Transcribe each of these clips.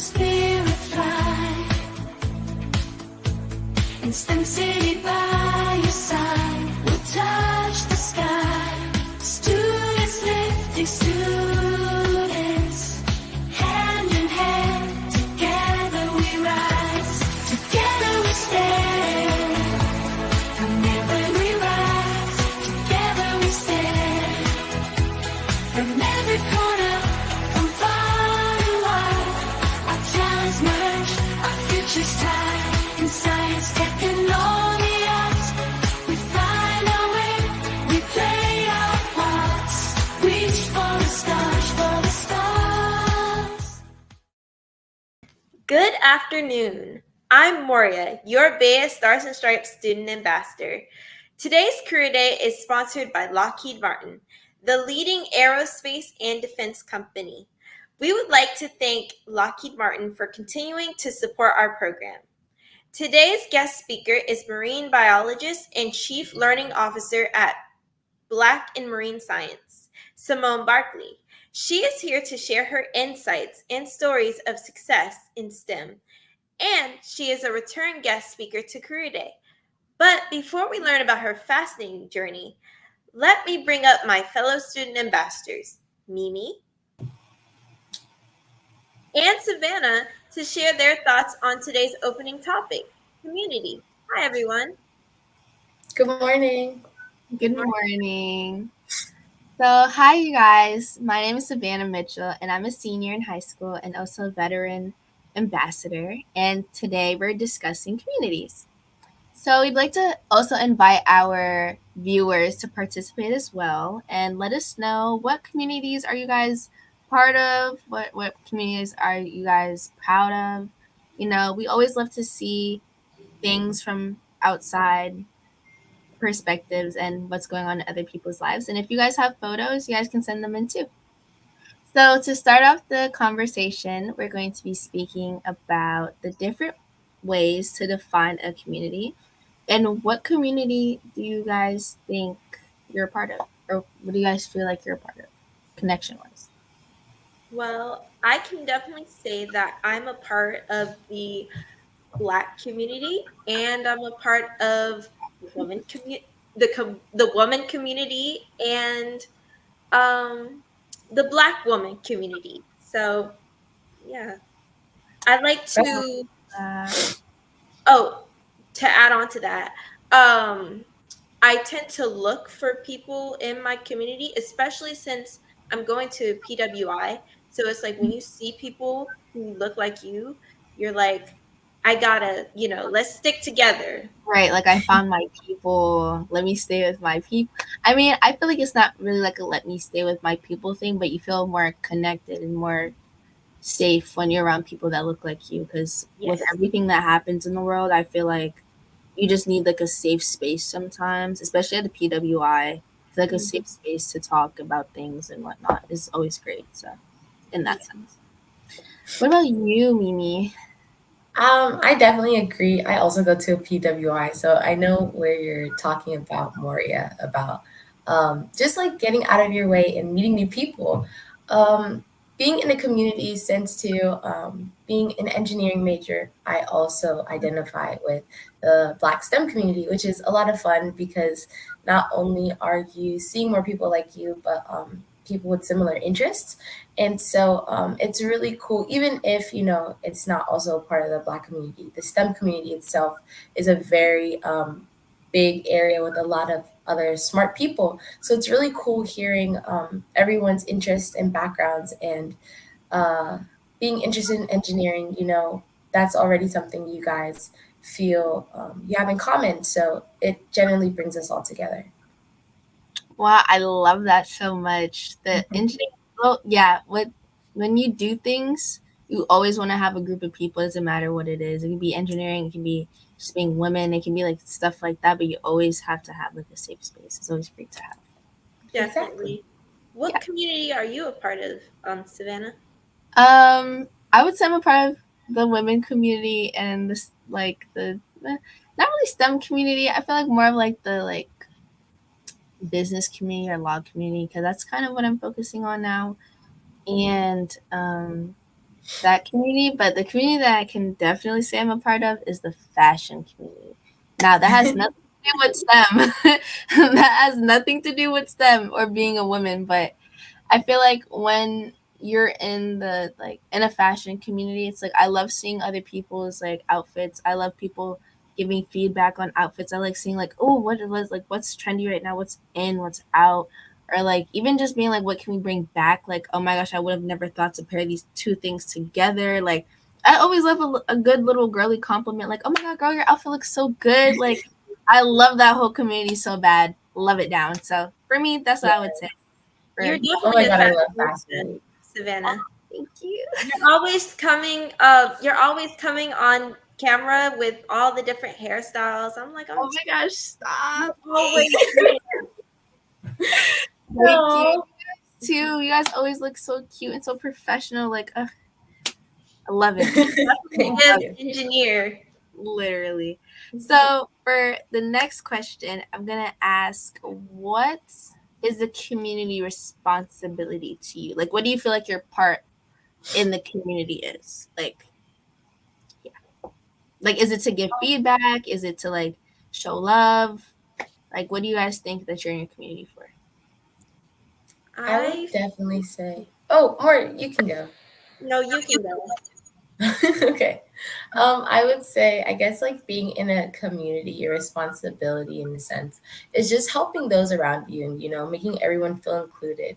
spirit fly. In STEM City by your side, we'll touch the sky. Students lifting students, hand in hand, together we rise, together we stand. From every we rise, together we stand. From every corner, from far and wide, our talents merge, our futures tied. In science, tech, and all the arts, we find our way, we play our parts, reach for the stars, for the stars. Good afternoon. I'm Moria, your BEYA Stars and Stripes Student Ambassador. Today's Career Day is sponsored by Lockheed Martin, the leading aerospace and defense company. We would like to thank Lockheed Martin for continuing to support our program. Today's guest speaker is marine biologist and chief learning officer at Black in Marine Science, Simone Barkley. She is here to share her insights and stories of success in STEM, and she is a return guest speaker to Career Day. But before we learn about her fascinating journey, let me bring up my fellow student ambassadors, Mimi and Savannah, to share their thoughts on today's opening topic, community. Hi, everyone. Good morning. Good morning. So, hi, you guys. My name is Savannah Mitchell, and I'm a senior in high school and also a veteran ambassador. And today we're discussing communities. So, we'd like to also invite our viewers to participate as well and let us know what communities are you guys part of? What communities are you guys proud of? You know, we always love to see things from outside perspectives and what's going on in other people's lives. And if you guys have photos, you guys can send them in too. So to start off the conversation, we're going to be speaking about the different ways to define a community. And what community do you guys think you're a part of? Or what do you guys feel like you're a part of, connection-wise? Well, I can definitely say that I'm a part of the Black community, and I'm a part of the woman community, and the Black woman community. So, yeah, I'd like to. To add on to that, I tend to look for people in my community, especially since I'm going to PWI. So it's like when you see people who look like you, you're like, I gotta, let's stick together. Right, like I found my people, let me stay with my people. I mean, I feel like it's not really like a let me stay with my people thing, but you feel more connected and more safe when you're around people that look like you. Because with everything that happens in the world, I feel like you just need like a safe space sometimes, especially at the PWI. I feel like a safe space to talk about things and whatnot is always great. So, in that sense. What about you, Mimi? I definitely agree. I also go to a PWI, so I know where you're talking about, Moria, about just like getting out of your way and meeting new people. Being in a community, since to being an engineering major, I also identify with the Black STEM community, which is a lot of fun because not only are you seeing more people like you, but people with similar interests. And so it's really cool, even if, it's not also part of the Black community. The STEM community itself is a very big area with a lot of other smart people. So it's really cool hearing everyone's interests and backgrounds, and being interested in engineering, that's already something you guys feel you have in common. So it generally brings us all together. Wow, I love that so much. The engineering, well, yeah, when you do things, you always want to have a group of people. It doesn't matter what it is. It can be engineering, it can be just being women, it can be like stuff like that. But you always have to have like a safe space. It's always great to have. Definitely. Exactly. What community are you a part of, Savannah? I would say I'm a part of the women community and this like the not really STEM community. I feel like more of like the business community or law community, because that's kind of what I'm focusing on now. And that community, but the community that I can definitely say I'm a part of is the fashion community. Now, that has nothing to do with STEM. That has nothing to do with STEM or being a woman, but I feel like when you're in the like in a fashion community, it's like I love seeing other people's like outfits. I love people giving feedback on outfits. I like seeing like, oh, what it was like what's trendy right now, what's in, what's out. Or like even just being like, what can we bring back? Like, oh my gosh, I would have never thought to pair these two things together. Like, I always love a good little girly compliment. Like, oh my god, girl, your outfit looks so good. Like, I love that whole community so bad. Love it down. So for me, that's what Yeah. I would say. You're For Oh my definitely a God, I love fashionista, fashion. Savannah. thank you. You're always coming on camera with all the different hairstyles. Oh my gosh, stop. always doing Thank you No. too. You guys always look so cute and so professional. Like, I love it. Thank it. you. Engineer. Literally. So for the next question, I'm gonna ask, what is the community responsibility to you? Like, what do you feel like your part in the community is? Like, is it to give feedback? Is it to like show love? Like, what do you guys think that you're in your community for? I would I definitely say, oh, More, you can go. no, you can go. Okay. I would say, I guess, like being in a community, your responsibility in a sense is just helping those around you and, making everyone feel included,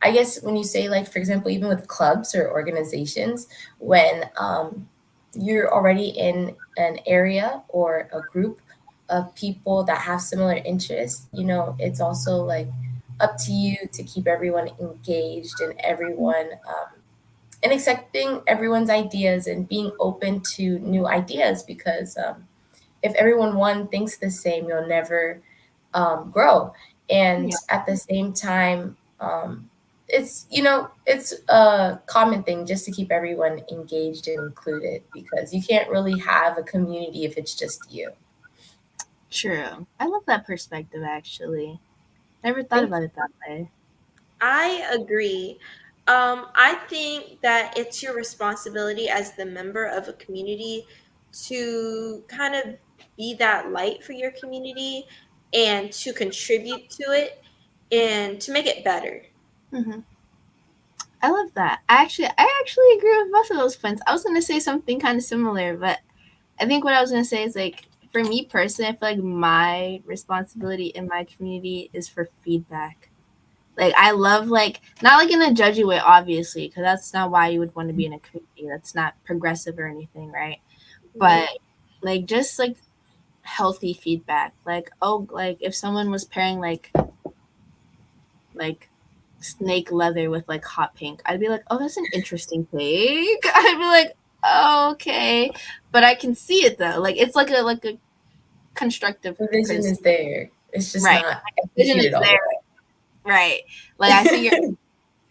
I guess when you say, like, for example, even with clubs or organizations, when you're already in an area or a group of people that have similar interests, it's also like up to you to keep everyone engaged and everyone and accepting everyone's ideas and being open to new ideas because if everyone one thinks the same, you'll never grow. And Yeah, at the same time, it's a common thing just to keep everyone engaged and included because you can't really have a community if it's just you. true. I love that perspective actually. Never thought Thank about it that way. I agree. I think that it's your responsibility as the member of a community to kind of be that light for your community and to contribute to it and to make it better. Hmm. I love that. I actually agree with both of those points. I was gonna say something kind of similar, but I think what I was gonna say is like for me personally, I feel like my responsibility in my community is for feedback. Like I love like not like in a judgy way, obviously, because that's not why you would want to be in a community. That's not progressive or anything, right? Mhm. But like just like healthy feedback. Like oh, like if someone was pairing like snake leather with like hot pink, I'd be like, oh, that's an interesting take. I'd be like, oh, okay, but I can see it though. Like it's like a constructive the vision is criticism, there. It's just right? not Vision is executed all there, right? Like I see your, the way.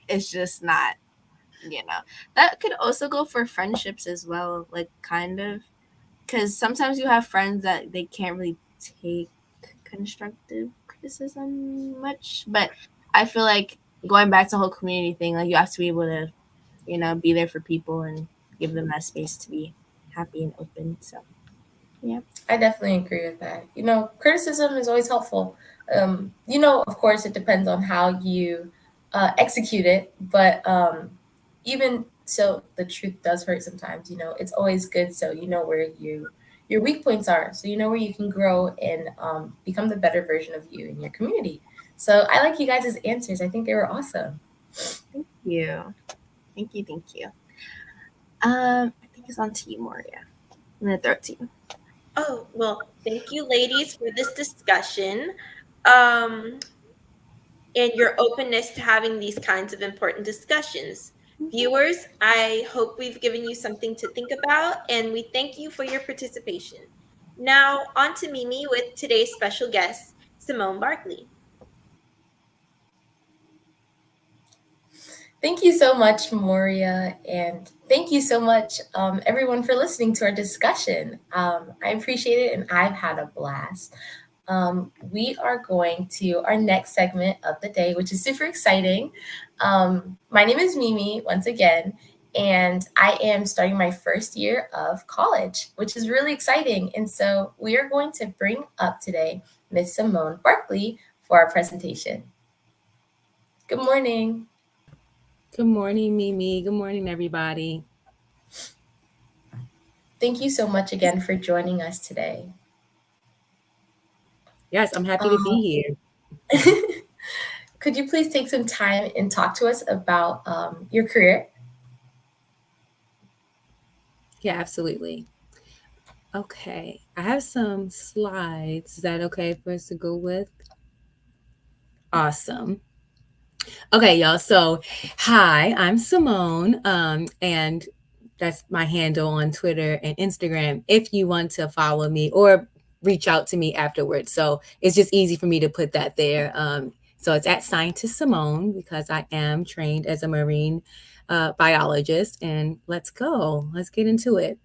it's just not. That could also go for friendships as well. Like kind of because sometimes you have friends that they can't really take constructive criticism much, but I feel like going back to the whole community thing, like you have to be able to be there for people and give them that space to be happy and open. So, yeah. I definitely agree with that. Criticism is always helpful. Of course, it depends on how you execute it, but even so, the truth does hurt sometimes. It's always good so you know where your weak points are, so you know where you can grow and become the better version of you in your community. So I like you guys' answers. I think they were awesome. Thank you. Thank you. Thank you. I think it's on to you, Moria. I'm going to throw it to you. Oh, well, thank you, ladies, for this discussion. Um, and your openness to having these kinds of important discussions. Viewers, I hope we've given you something to think about, and we thank you for your participation. Now, on to Mimi with today's special guest, Simone Barkley. Thank you so much, Moria, and thank you so much, everyone, for listening to our discussion. I appreciate it, and I've had a blast. We are going to our next segment of the day, which is super exciting. My name is Mimi once again, and I am starting my first year of college, which is really exciting. And so we are going to bring up today Miss Simone Barkley for our presentation. Good morning. Good morning, Mimi. Good morning, everybody. Thank you so much again for joining us today. Yes, I'm happy to be here. Could you please take some time and talk to us about your career? Yeah, absolutely. Okay, I have some slides. Is that okay for us to go with? Awesome. Okay, y'all. So, hi, I'm Simone, and that's my handle on Twitter and Instagram if you want to follow me or reach out to me afterwards. So, it's just easy for me to put that there. So, it's at Scientist Simone because I am trained as a marine biologist. And let's go. Let's get into it.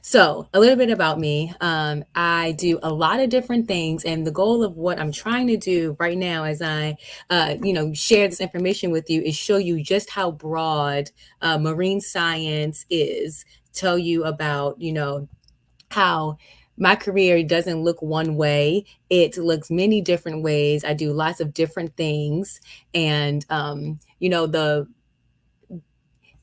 So, a little bit about me. I do a lot of different things, and the goal of what I'm trying to do right now, as I, share this information with you, is show you just how broad marine science is. Tell you about, how my career doesn't look one way; it looks many different ways. I do lots of different things, and the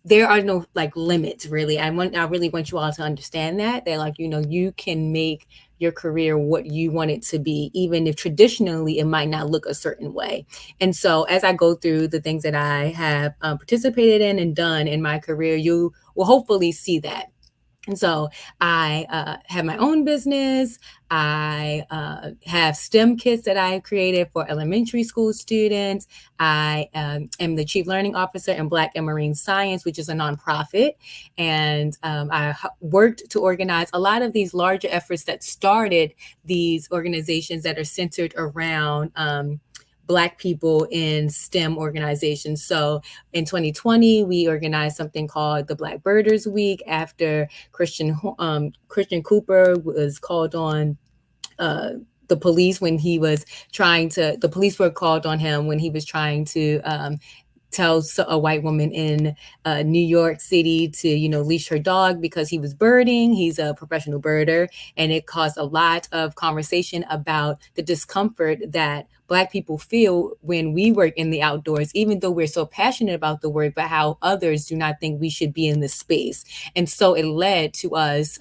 there are no like limits really. I really want you all to understand that like, you can make your career what you want it to be, even if traditionally it might not look a certain way. And so as I go through the things that I have participated in and done in my career, you will hopefully see that. And so I have my own business. I have STEM kits that I created for elementary school students. I am the Chief Learning Officer in Black and Marine Science, which is a nonprofit. And I worked to organize a lot of these larger efforts that started these organizations that are centered around Black people in STEM organizations. So in 2020, we organized something called the Black Birders Week after Christian Cooper was called on the police when he was the police were called on him when he was trying to tell a white woman in New York City to, leash her dog because he was birding. He's a professional birder. And it caused a lot of conversation about the discomfort that Black people feel when we work in the outdoors, even though we're so passionate about the work, but how others do not think we should be in this space. And so it led to us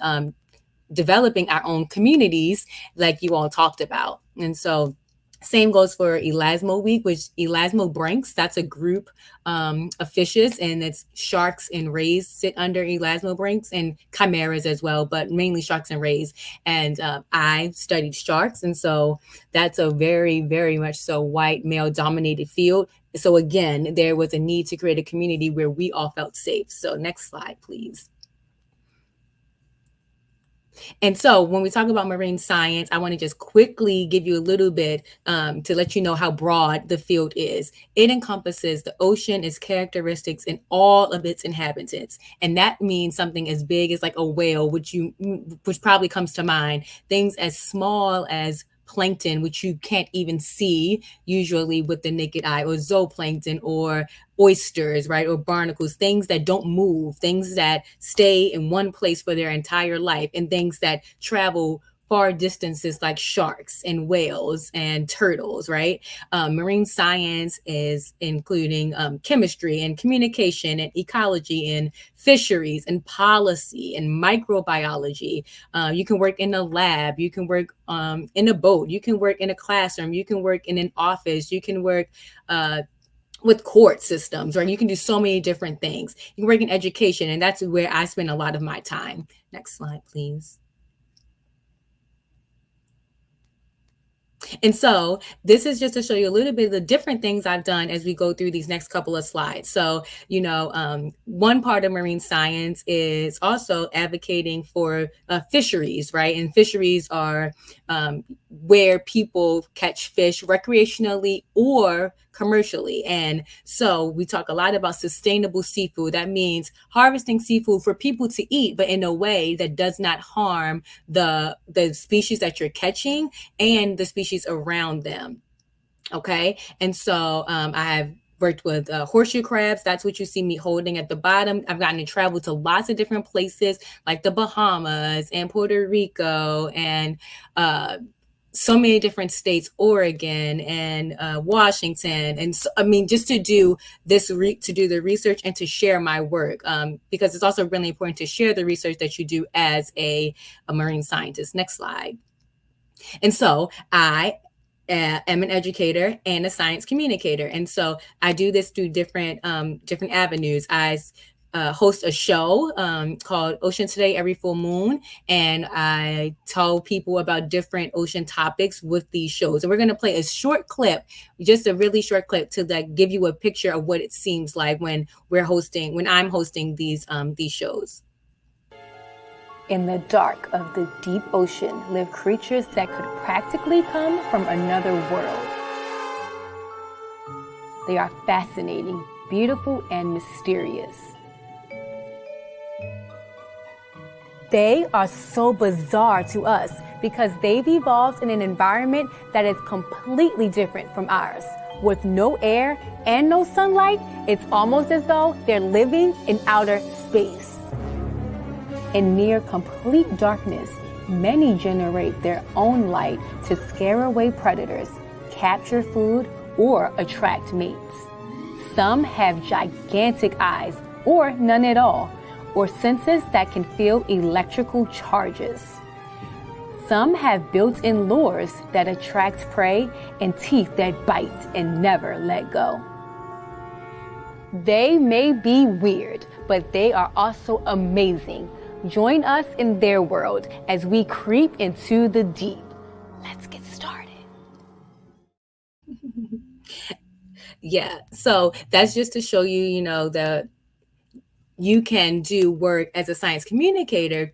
developing our own communities like you all talked about. And so same goes for Elasmo Week, which Elasmo Branks, that's a group of fishes, and it's sharks and rays sit under Elasmo Branks, and chimeras as well, but mainly sharks and rays. And I studied sharks, and so that's a very, very much so white male dominated field. So again, there was a need to create a community where we all felt safe. So next slide, please. And so when we talk about marine science, I want to just quickly give you a little bit to let you know how broad the field is. It encompasses the ocean, its characteristics, and all of its inhabitants. And that means something as big as like a whale, which probably comes to mind, things as small as plankton, which you can't even see usually with the naked eye, or zooplankton, or oysters, right? Or barnacles, things that don't move, things that stay in one place for their entire life, and things that travel far distances like sharks and whales and turtles, right? Marine science is including chemistry and communication and ecology and fisheries and policy and microbiology. You can work in a lab, you can work in a boat, you can work in a classroom, you can work in an office, you can work with court systems, right? You can do so many different things. You can work in education, and that's where I spend a lot of my time. Next slide, please. And so this is just to show you a little bit of the different things I've done as we go through these next couple of slides. So, one part of marine science is also advocating for fisheries, right? And fisheries are where people catch fish recreationally or commercially. And so we talk a lot about sustainable seafood. That means harvesting seafood for people to eat, but in a way that does not harm the species that you're catching and the species around them. Okay. And so I have worked with horseshoe crabs. That's what you see me holding at the bottom. I've gotten to travel to lots of different places like the Bahamas and Puerto Rico and so many different states, Oregon and Washington. And so, I mean, just to do this, to do the research and to share my work, because it's also really important to share the research that you do as a marine scientist. Next slide. And so I am an educator and a science communicator. And so I do this through different avenues. I host a show called Ocean Today every full moon, and I tell people about different ocean topics with these shows. And we're going to play a short clip, just a really short clip, to like give you a picture of what it seems like when I'm hosting these shows. In the dark of the deep ocean live creatures that could practically come from another world. They are fascinating, beautiful, and mysterious. They are so bizarre to us because they've evolved in an environment that is completely different from ours. With no air and no sunlight, it's almost as though they're living in outer space. In near complete darkness, many generate their own light to scare away predators, capture food, or attract mates. Some have gigantic eyes, or none at all, or senses that can feel electrical charges. Some have built-in lures that attract prey and teeth that bite and never let go. They may be weird, but they are also amazing. Join us in their world as we creep into the deep. Let's get started. Yeah, so that's just to show you, that you can do work as a science communicator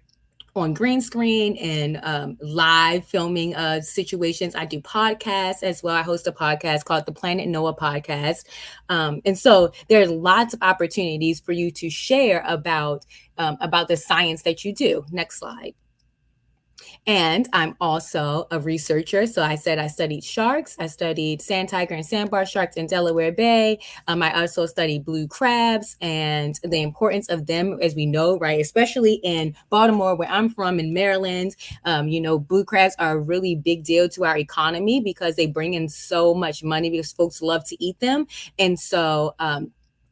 on green screen and live filming situations. I do podcasts as well. I host a podcast called the Planet Noah Podcast. And so there's lots of opportunities for you to share about the science that you do. Next slide. And I'm also a researcher. So I said I studied sharks. I studied sand tiger and sandbar sharks in Delaware Bay. I also studied blue crabs and the importance of them, as we know, right? Especially in Baltimore, where I'm from, in Maryland. Blue crabs are a really big deal to our economy because they bring in so much money because folks love to eat them. And so I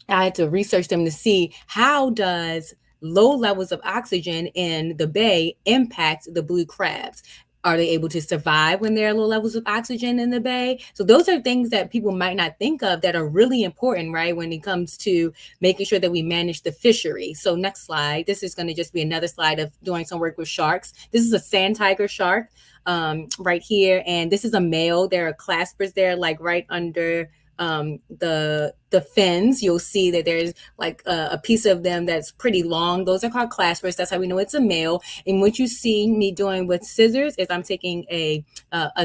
had to research them to see how does low levels of oxygen in the bay impact the blue crabs. Are they able to survive when there are low levels of oxygen in the bay? So those are things that people might not think of that are really important, right, when it comes to making sure that we manage the fishery. So next slide. This is going to just be another slide of doing some work with sharks. This is a sand tiger shark right here. And this is a male. There are claspers there, like right under the fins. You'll see that there's like a piece of them that's pretty long. Those are called claspers. That's how we know it's a male. And what you see me doing with scissors is I'm taking a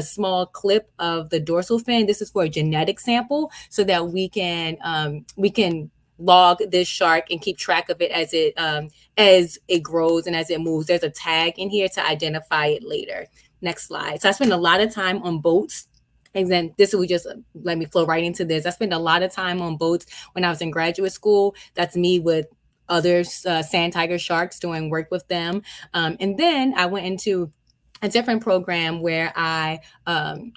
small clip of the dorsal fin. This is for a genetic sample so that we can log this shark and keep track of it as it grows and as it moves. There's a tag in here to identify it later. Next slide. So I spend a lot of time on boats. And then this will just let me flow right into this. I spent a lot of time on boats when I was in graduate school. That's me with other sand tiger sharks doing work with them. And then I went into a different program where I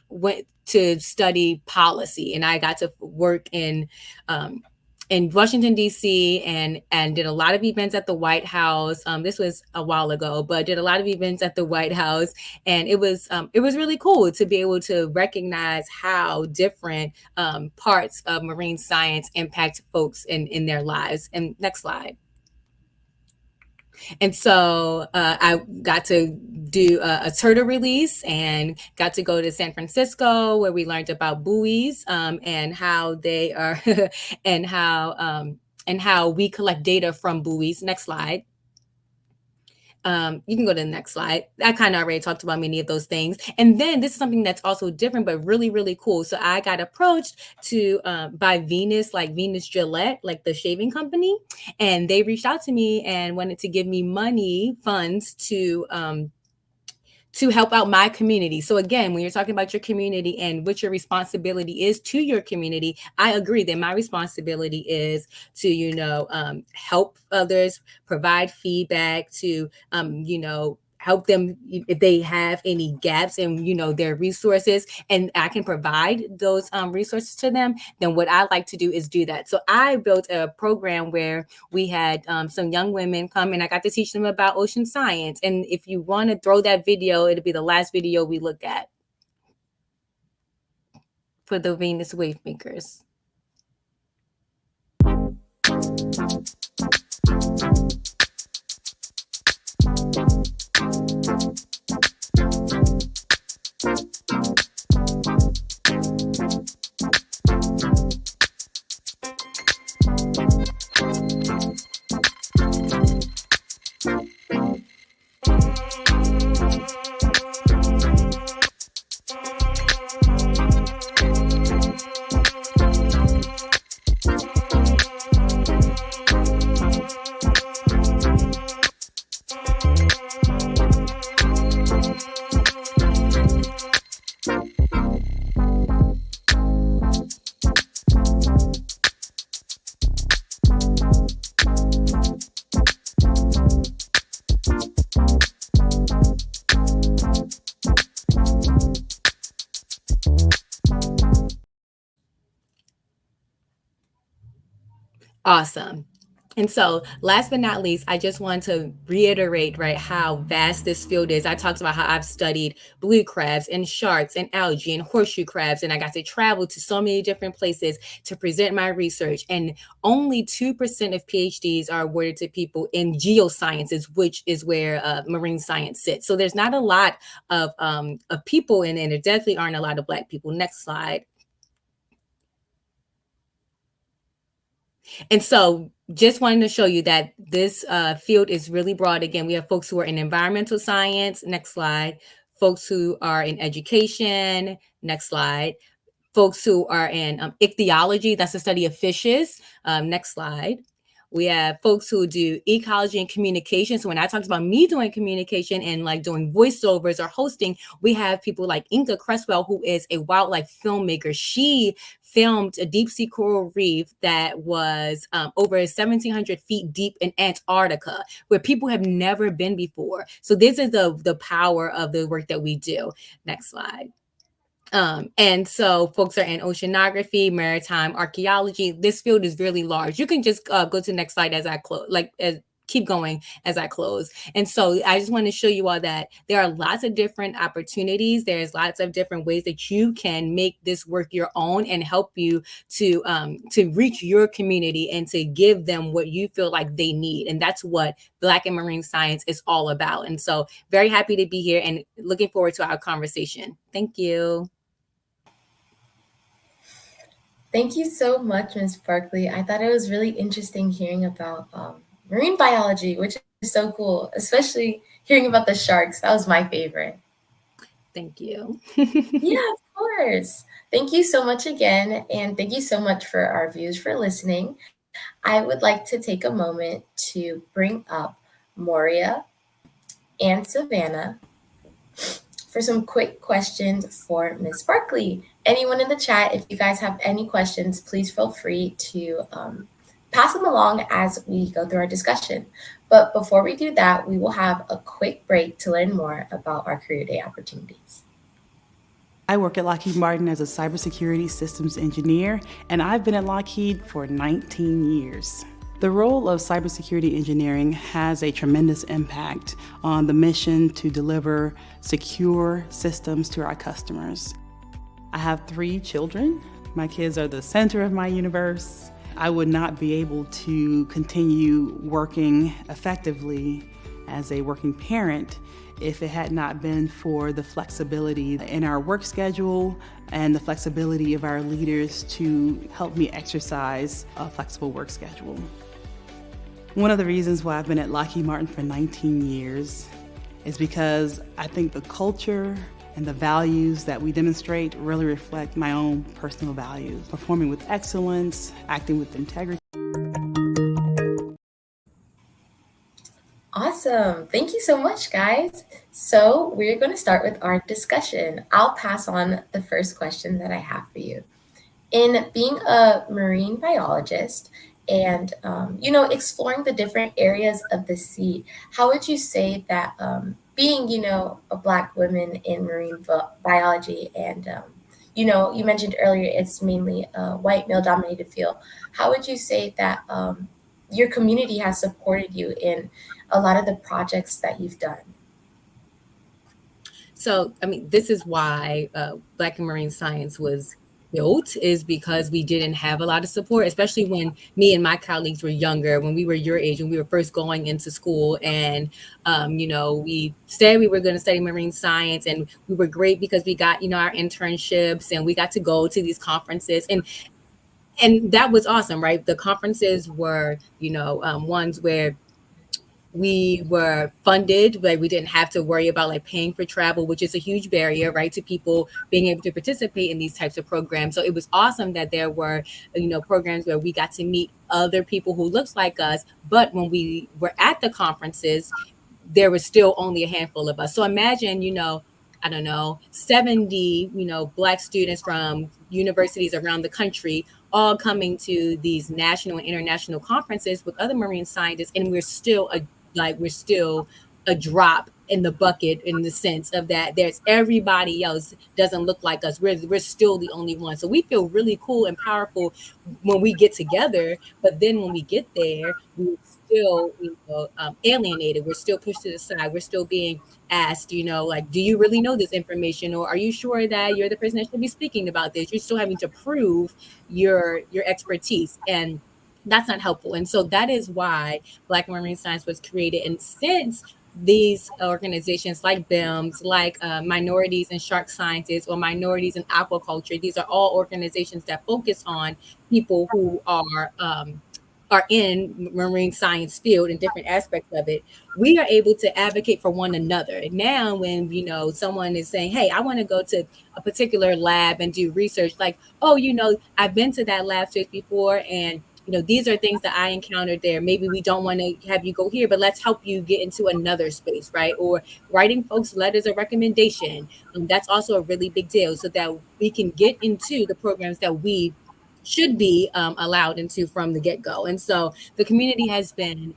went to study policy, and I got to work in Washington, D.C. and did a lot of events at the White House. This was a while ago, but did a lot of events at the White House. And it was really cool to be able to recognize how different parts of marine science impact folks in their lives. And next slide. And so I got to do a turtle release and got to go to San Francisco where we learned about buoys and how they are and how we collect data from buoys. Next slide. You can go to the next slide. I kind of already talked about many of those things. And then this is something that's also different, but really, really cool. So I got approached to by Venus, like Venus Gillette, like the shaving company. And they reached out to me and wanted to give me funds to help out my community. So again, when you're talking about your community and what your responsibility is to your community, I agree that my responsibility is to, help others, provide feedback, to, help them if they have any gaps in, their resources, and I can provide those resources to them. Then what I like to do is do that. So I built a program where we had some young women come and I got to teach them about ocean science. And if you want to throw that video, it'll be the last video we look at for the Venus Wave Makers. Awesome. And so last but not least, I just want to reiterate, right, how vast this field is. I talked about how I've studied blue crabs and sharks and algae and horseshoe crabs, and I got to travel to so many different places to present my research. And only 2% of PhDs are awarded to people in geosciences, which is where marine science sits. So there's not a lot of people in it, and there definitely aren't a lot of Black people. Next slide. And so just wanted to show you that this field is really broad. Again, we have folks who are in environmental science. Next slide. Folks who are in education. Next slide. Folks who are in ichthyology. That's the study of fishes. Next slide. We have folks who do ecology and communication. So when I talked about me doing communication and like doing voiceovers or hosting, we have people like Inga Cresswell, who is a wildlife filmmaker. She filmed a deep sea coral reef that was over 1,700 feet deep in Antarctica, where people have never been before. So this is the power of the work that we do. Next slide. And so folks are in oceanography, maritime archaeology. This field is really large. You can just go to the next slide as I close, keep going as I close. And so I just want to show you all that there are lots of different opportunities. There's lots of different ways that you can make this work your own and help you to reach your community and to give them what you feel like they need. And that's what Black and Marine Science is all about. And so very happy to be here and looking forward to our conversation. Thank you. Thank you so much, Ms. Barkley. I thought it was really interesting hearing about marine biology, which is so cool, especially hearing about the sharks. That was my favorite. Thank you. Yeah, of course. Thank you so much again. And thank you so much for our viewers for listening. I would like to take a moment to bring up Moria and Savannah for some quick questions for Ms. Barkley. Anyone in the chat, if you guys have any questions, please feel free to pass them along as we go through our discussion. But before we do that, we will have a quick break to learn more about our Career Day opportunities. I work at Lockheed Martin as a cybersecurity systems engineer, and I've been at Lockheed for 19 years. The role of cybersecurity engineering has a tremendous impact on the mission to deliver secure systems to our customers. I have 3 children. My kids are the center of my universe. I would not be able to continue working effectively as a working parent if it had not been for the flexibility in our work schedule and the flexibility of our leaders to help me exercise a flexible work schedule. One of the reasons why I've been at Lockheed Martin for 19 years is because I think the culture and the values that we demonstrate really reflect my own personal values. Performing with excellence, acting with integrity. Awesome. Thank you so much, guys. So we're going to start with our discussion. I'll pass on the first question that I have for you. In being a marine biologist and exploring the different areas of the sea, how would you say that being a Black woman in marine biology and you mentioned earlier it's mainly a white male dominated field, how would you say that your community has supported you in a lot of the projects that you've done? So, I mean, this is why Black and Marine Science was built, is because we didn't have a lot of support, especially when me and my colleagues were younger, when we were your age, when we were first going into school. And, we said we were going to study marine science, and we were great because we got, our internships and we got to go to these conferences. And that was awesome, right? The conferences were, ones where we were funded, like we didn't have to worry about like paying for travel, which is a huge barrier, right, to people being able to participate in these types of programs. So it was awesome that there were, programs where we got to meet other people who looked like us. But when we were at the conferences, there was still only a handful of us. So imagine, I don't know, 70, Black students from universities around the country all coming to these national and international conferences with other marine scientists, and we're still a drop in the bucket, in the sense of that there's everybody else doesn't look like us. We're still the only one. So we feel really cool and powerful when we get together, but then when we get there, we're still alienated. We're still pushed to the side. We're still being asked, like, do you really know this information, or are you sure that you're the person that should be speaking about this? You're still having to prove your expertise, and that's not helpful. And so that is why Black Marine Science was created. And since these organizations like BIMS, like Minorities in Shark Sciences or Minorities in Aquaculture, these are all organizations that focus on people who are in marine science field and different aspects of it. We are able to advocate for one another. Now, when someone is saying, "Hey, I want to go to a particular lab and do research," like, "Oh, I've been to that lab space before, and these are things that I encountered there. Maybe we don't want to have you go here, but let's help you get into another space," right? Or writing folks letters of recommendation. That's also a really big deal, so that we can get into the programs that we should be allowed into from the get-go. And so the community has been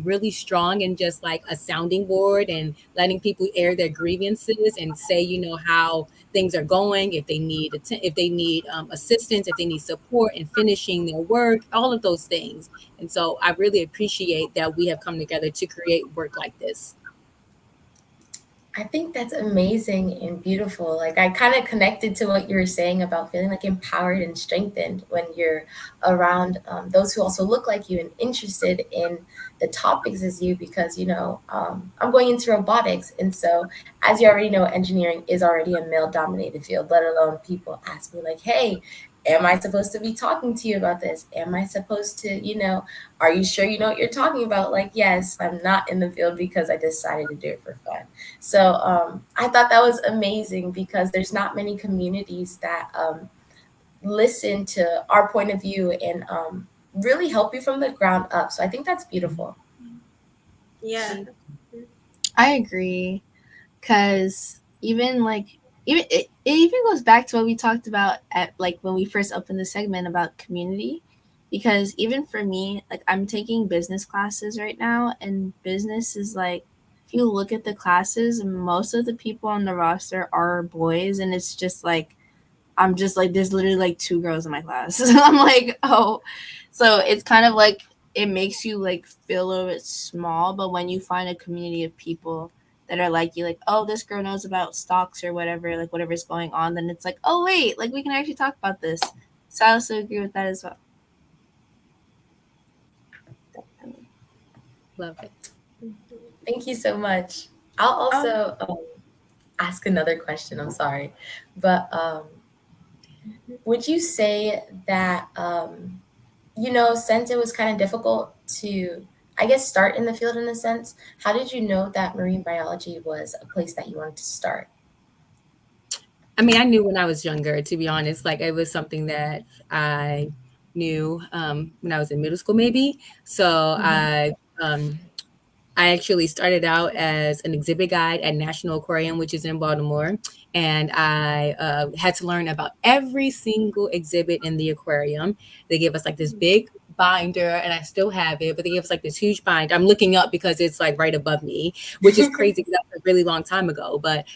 really strong, and just like a sounding board, and letting people air their grievances and say, how things are going, if they need assistance, if they need support in finishing their work, all of those things. And so I really appreciate that we have come together to create work like this. I think that's amazing and beautiful. Like, I kind of connected to what you were saying about feeling like empowered and strengthened when you're around those who also look like you and interested in the topics as you, because, I'm going into robotics. And so, as you already know, engineering is already a male dominated field, let alone people ask me like, "Hey, am I supposed to be talking to you about this? Am I supposed to, are you sure you know what you're talking about?" Like, yes, I'm not in the field because I decided to do it for fun. So I thought that was amazing, because there's not many communities that listen to our point of view and really help you from the ground up. So I think that's beautiful. Yeah. I agree, because it even goes back to what we talked about at like when we first opened the segment about community. Because even for me, like, I'm taking business classes right now, and business is like, if you look at the classes, most of the people on the roster are boys, and it's just like, I'm just like, there's literally like two girls in my class. I'm like, oh, so it's kind of like, it makes you like feel a little bit small. But when you find a community of people that are like you, like, oh, this girl knows about stocks or whatever, like whatever's going on, then it's like, oh wait, like we can actually talk about this. So I also agree with that as well. Love it. Thank you so much. I'll Um, also ask another question. I'm sorry, but would you say that since it was kind of difficult to, I guess, start in the field in a sense, how did you know that marine biology was a place that you wanted to start? I mean, I knew when I was younger, to be honest, like it was something that I knew when I was in middle school, maybe. So Mhm. I actually started out as an exhibit guide at National Aquarium, which is in Baltimore. And I had to learn about every single exhibit in the aquarium. They gave us like this big binder, and I still have it, but they gave us like this huge binder. I'm looking up because it's like right above me, which is crazy because that was a really long time ago. But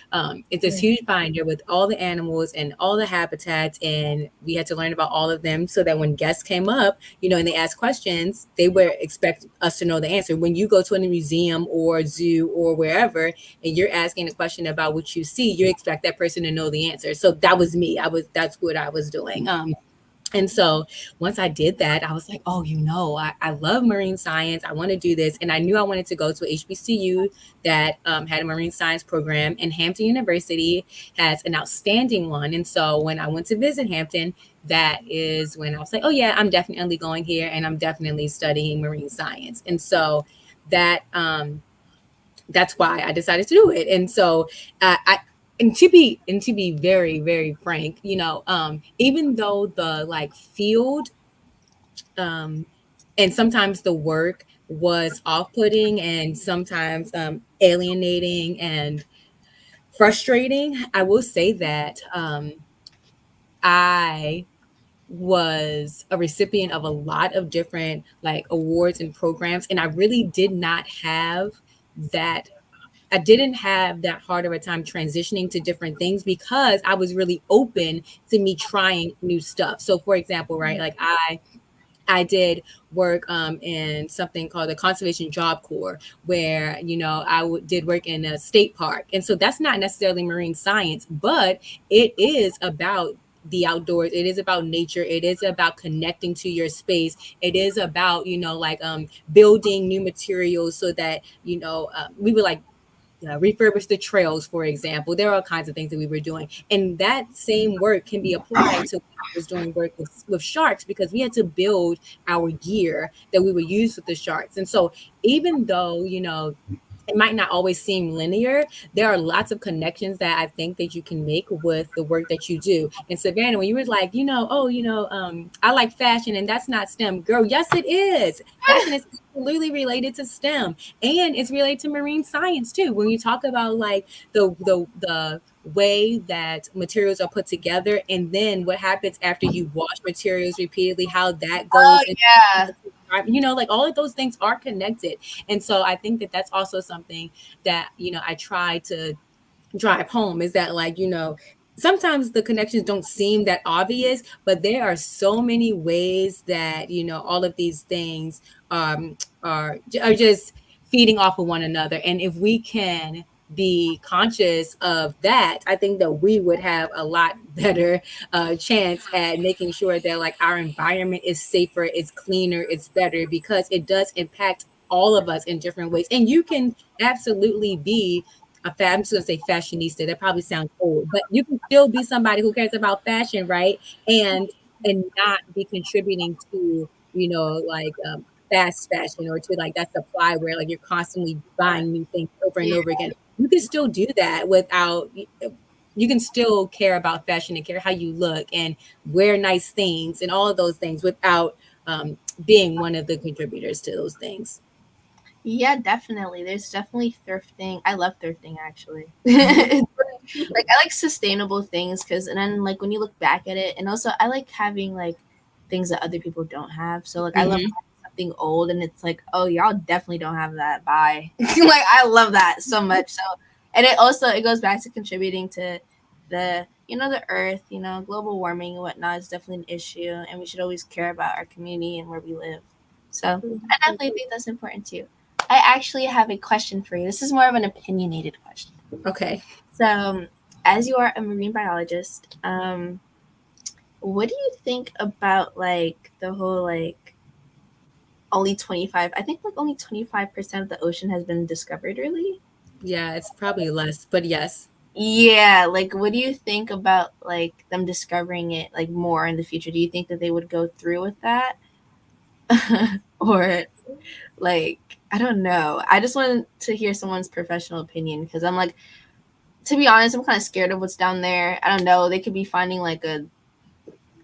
it's this Right. huge binder with all the animals and all the habitats. And we had to learn about all of them so that when guests came up, and they asked questions, they would expect us to know the answer. When you go to a museum or zoo or wherever, and you're asking a question about what you see, you expect that person to know the answer. So that was me. That's what I was doing. And so once I did that, I was like, oh, I love marine science. I want to do this. And I knew I wanted to go to a HBCU that had a marine science program. And Hampton University has an outstanding one. And so when I went to visit Hampton, that is when I was like, oh, yeah, I'm definitely going here and I'm definitely studying marine science. And so that, that's why I decided to do it. And so I and to be very, very frank, even though the like field um and sometimes the work was off-putting and sometimes alienating and frustrating, I will say that I was a recipient of a lot of different like awards and programs, and that I didn't have that hard of a time transitioning to different things because I was really open to me trying new stuff. So, for example, right, like I did work in something called the Conservation Job Corps, where did work in a state park, and so that's not necessarily marine science, but it is about the outdoors. It is about nature. It is about connecting to your space. It is about building new materials so that we would like refurbish the trails, for example. There are all kinds of things that we were doing. And that same work can be applied to when I was doing work with sharks because we had to build our gear that we would use with the sharks. And so even though, it might not always seem linear, there are lots of connections that I think that you can make with the work that you do. And Savannah, when you were like, I like fashion and that's not STEM, girl, yes, it is. Fashion is absolutely related to STEM and it's related to marine science too. When you talk about like the way that materials are put together and then what happens after you wash materials repeatedly, how that Oh goes into yeah. like all of those things are connected. And so I think that that's also something that I try to drive home is that like sometimes the connections don't seem that obvious, but there are so many ways that all of these things are just feeding off of one another. And if we can be conscious of that, I think that we would have a lot better chance at making sure that like our environment is safer, it's cleaner, it's better, because it does impact all of us in different ways. And you can absolutely be I'm just gonna say fashionista. That probably sounds old, but you can still be somebody who cares about fashion, right? And not be contributing to fast fashion or to like that supply where like you're constantly buying new things over and Yeah. over again. You can still do that without. You can still care about fashion and care how you look and wear nice things and all of those things without being one of the contributors to those things. Yeah, definitely. There's definitely thrifting. I love thrifting actually. Mhm. Like I like sustainable things because and then like when you look back at it, and also I like having like things that other people don't have. So like I love Mhm. having something old and it's like, oh y'all definitely don't have that. Bye. Like I love that so much. So and it goes back to contributing to the earth, global warming and whatnot is definitely an issue and we should always care about our community and where we live. So I definitely think that's important too. I actually have a question for you. This is more of an opinionated question. Okay. So, as you are a marine biologist, what do you think about like the whole like only 25, I think like only 25% of the ocean has been discovered really. Yeah, it's probably less, but yes. Yeah, like what do you think about like them discovering it like more in the future? Do you think that they would go through with that? Or like I don't know. I just wanted to hear someone's professional opinion because I'm like, to be honest, I'm kind of scared of what's down there. I don't know. They could be finding like a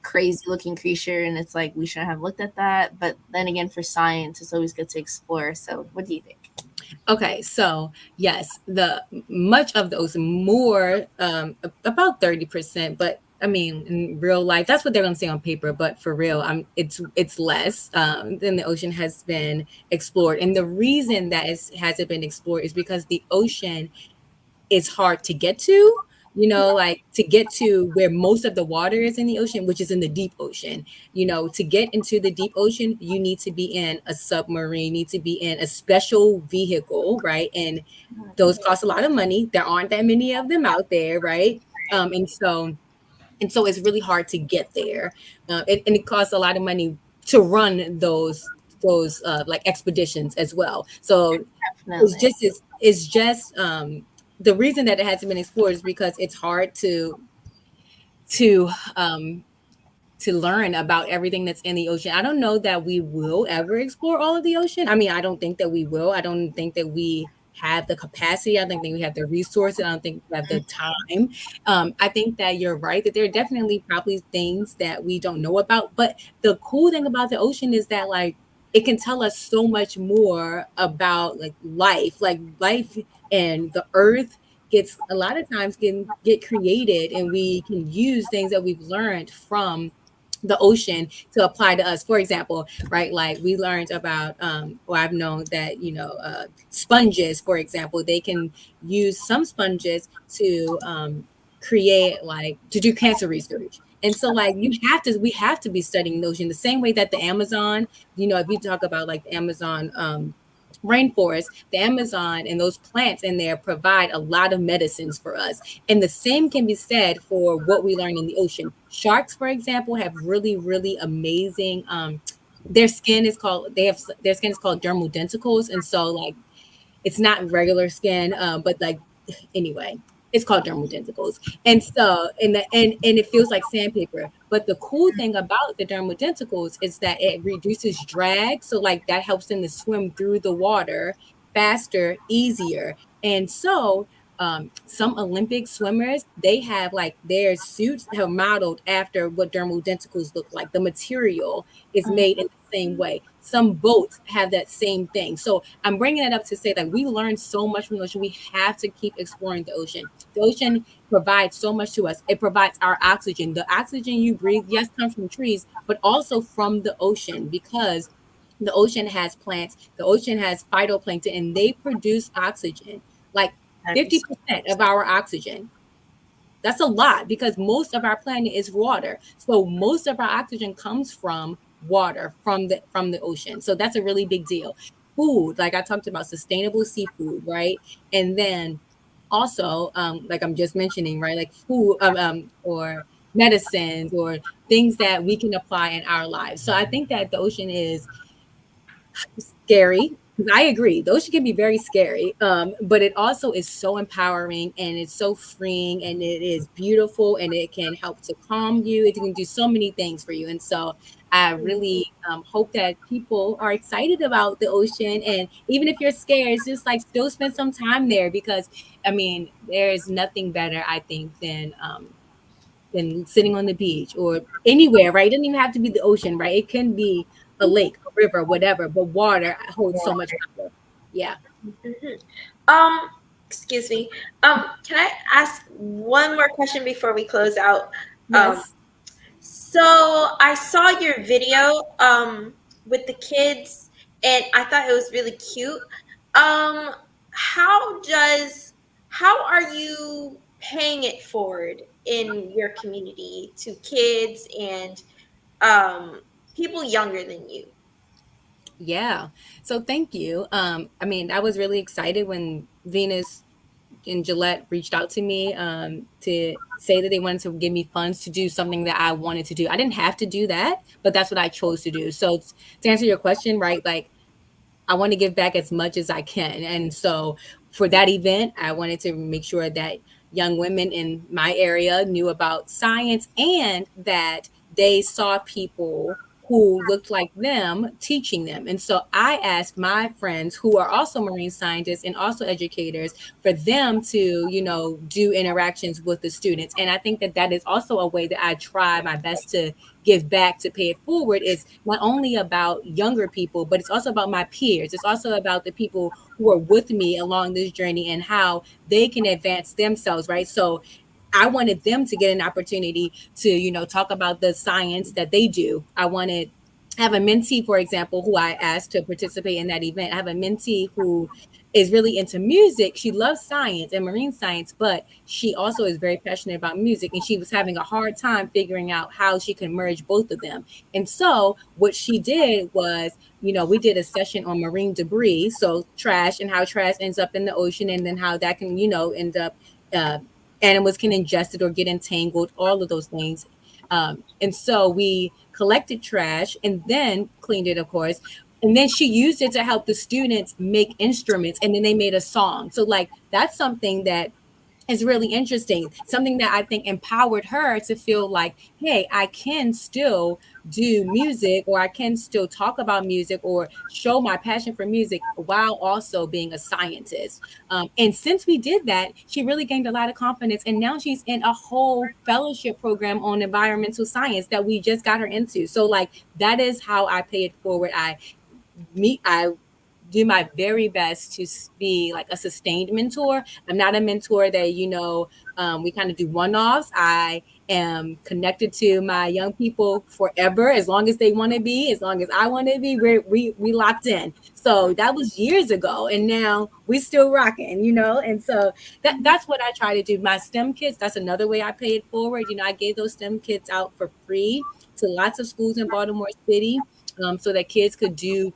crazy looking creature and it's like we shouldn't have looked at that. But then again, for science, it's always good to explore. So what do you think? Okay, so yes, the much of the ocean, more about 30%, but I mean in real life, that's what they're gonna say on paper, but for real, it's less than the ocean has been explored. And the reason that hasn't been explored is because the ocean is hard to get to, like to get to where most of the water is in the ocean, which is in the deep ocean. To get into the deep ocean, you need to be in a submarine, need to be in a special vehicle, right? And those cost a lot of money. There aren't that many of them out there, right? And so it's really hard to get there. And it costs a lot of money to run those like expeditions as well. So it's Definitely. just it's just the reason that it hasn't been explored is because it's hard to um to learn about everything that's in the ocean. I don't know that we will ever explore all of the ocean. I mean, I don't think that we will. I don't think that we have the capacity. I don't think we have the resources. I don't think we have the time. I think that you're right, that there are definitely probably things that we don't know about. But the cool thing about the ocean is that, like, it can tell us so much more about like life and the earth gets a lot of times can get created, and we can use things that we've learned from the ocean to apply to us. For example, right, like we learned about or I've known that sponges, for example, they can use some sponges to create, like, to do cancer research. And so, like, we have to be studying the ocean the same way that the Amazon, if you talk about like the Amazon rainforest, the Amazon and those plants in there provide a lot of medicines for us. And the same can be said for what we learn in the ocean. Sharks, for example, have really, really amazing their skin is called dermal denticles. And so, like, it's not regular skin, but like anyway, it's called dermal denticles. And so, and it feels like sandpaper. But the cool thing about the dermal denticles is that it reduces drag. So like that helps them to swim through the water faster, easier. And so some Olympic swimmers, they have like their suits have modeled after what dermal denticles look like. The material is made in the same way. Some boats have that same thing. So I'm bringing it up to say that we learn so much from the ocean. We have to keep exploring the ocean. The ocean provides so much to us. It provides our oxygen. The oxygen you breathe, yes, comes from trees, but also from the ocean, because the ocean has plants, the ocean has phytoplankton, and they produce oxygen. Like That is 50% of our oxygen. That's a lot because most of our planet is water. So most of our oxygen comes from water, from the ocean. So that's a really big deal. Food, like I talked about, sustainable seafood, right? And then also, like I'm just mentioning, right, like food, or medicines, or things that we can apply in our lives. So I think that the ocean is scary, because I agree, the ocean can be very scary, but it also is so empowering, and it's so freeing, and it is beautiful, and it can help to calm you. It can do so many things for you. And so I really hope that people are excited about the ocean, and even if you're scared, it's just like still spend some time there, because I mean there is nothing better, I think, than sitting on the beach or anywhere, right? It doesn't even have to be the ocean, right? It can be a lake, a river, whatever, but water holds so much power. Yeah. Mhm. Excuse me. Can I ask one more question before we close out? Um, Yes. so I saw your video with the kids, and I thought it was really cute. Um, how does how are you paying it forward in your community to kids and people younger than you? Yeah. So thank you. I mean, I was really excited when Venus and Gillette reached out to me to say that they wanted to give me funds to do something that I wanted to do. I didn't have to do that, but that's what I chose to do. So to answer your question, right, like I want to give back as much as I can. And so for that event, I wanted to make sure that young women in my area knew about science and that they saw people who looked like them teaching them. And so I asked my friends who are also marine scientists and also educators for them to, do interactions with the students. And I think that that is also a way that I try my best to give back, to pay it forward, is not only about younger people, but it's also about my peers. It's also about the people who are with me along this journey and how they can advance themselves, right? So I wanted them to get an opportunity to, talk about the science that they do. I have a mentee, for example, who I asked to participate in that event. I have a mentee who is really into music. She loves science and marine science, but she also is very passionate about music. And she was having a hard time figuring out how she could merge both of them. And so what she did was, we did a session on marine debris. So trash and how trash ends up in the ocean, and then how that can, end up, animals can ingest it or get entangled, all of those things. And so we collected trash and then cleaned it, of course. And then she used it to help the students make instruments. And then they made a song. So, like, that's something that is really interesting. Something that I think empowered her to feel like, hey, I can still do music, or I can still talk about music or show my passion for music while also being a scientist. And since we did that, she really gained a lot of confidence. And now she's in a whole fellowship program on environmental science that we just got her into. So, like, that is how I pay it forward. I do my very best to be like a sustained mentor. I'm not a mentor that, we kind of do one-offs. I am connected to my young people forever, as long as they want to be, as long as I want to be, we locked in. So that was years ago, and now we still rocking, and so that's what I try to do. My STEM kits, that's another way I pay it forward. I gave those STEM kits out for free to lots of schools in Baltimore City, so that kids could do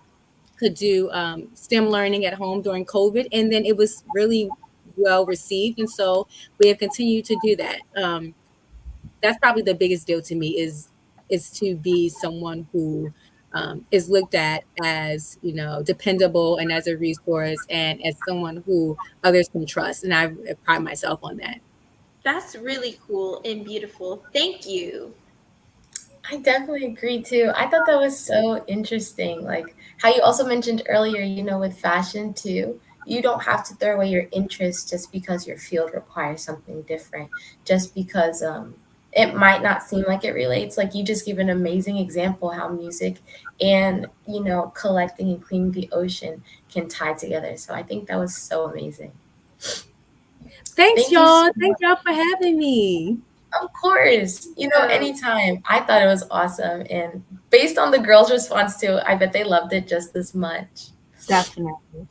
STEM learning at home during COVID, and then it was really well received, and so we have continued to do that. That's probably the biggest deal to me, is to be someone who is looked at as, dependable and as a resource and as someone who others can trust, and I pride myself on that. That's really cool and beautiful. Thank you. I definitely agree too. I thought that was so interesting. Like how you also mentioned earlier, with fashion too, you don't have to throw away your interest just because your field requires something different, just because it might not seem like it relates. Like you just give an amazing example how music and, collecting and cleaning the ocean can tie together. So I think that was so amazing. Thanks, Thank you y'all. so Thank y'all for having me. Of course, anytime. I thought it was awesome. And based on the girls' response too, I bet they loved it just as much. Definitely.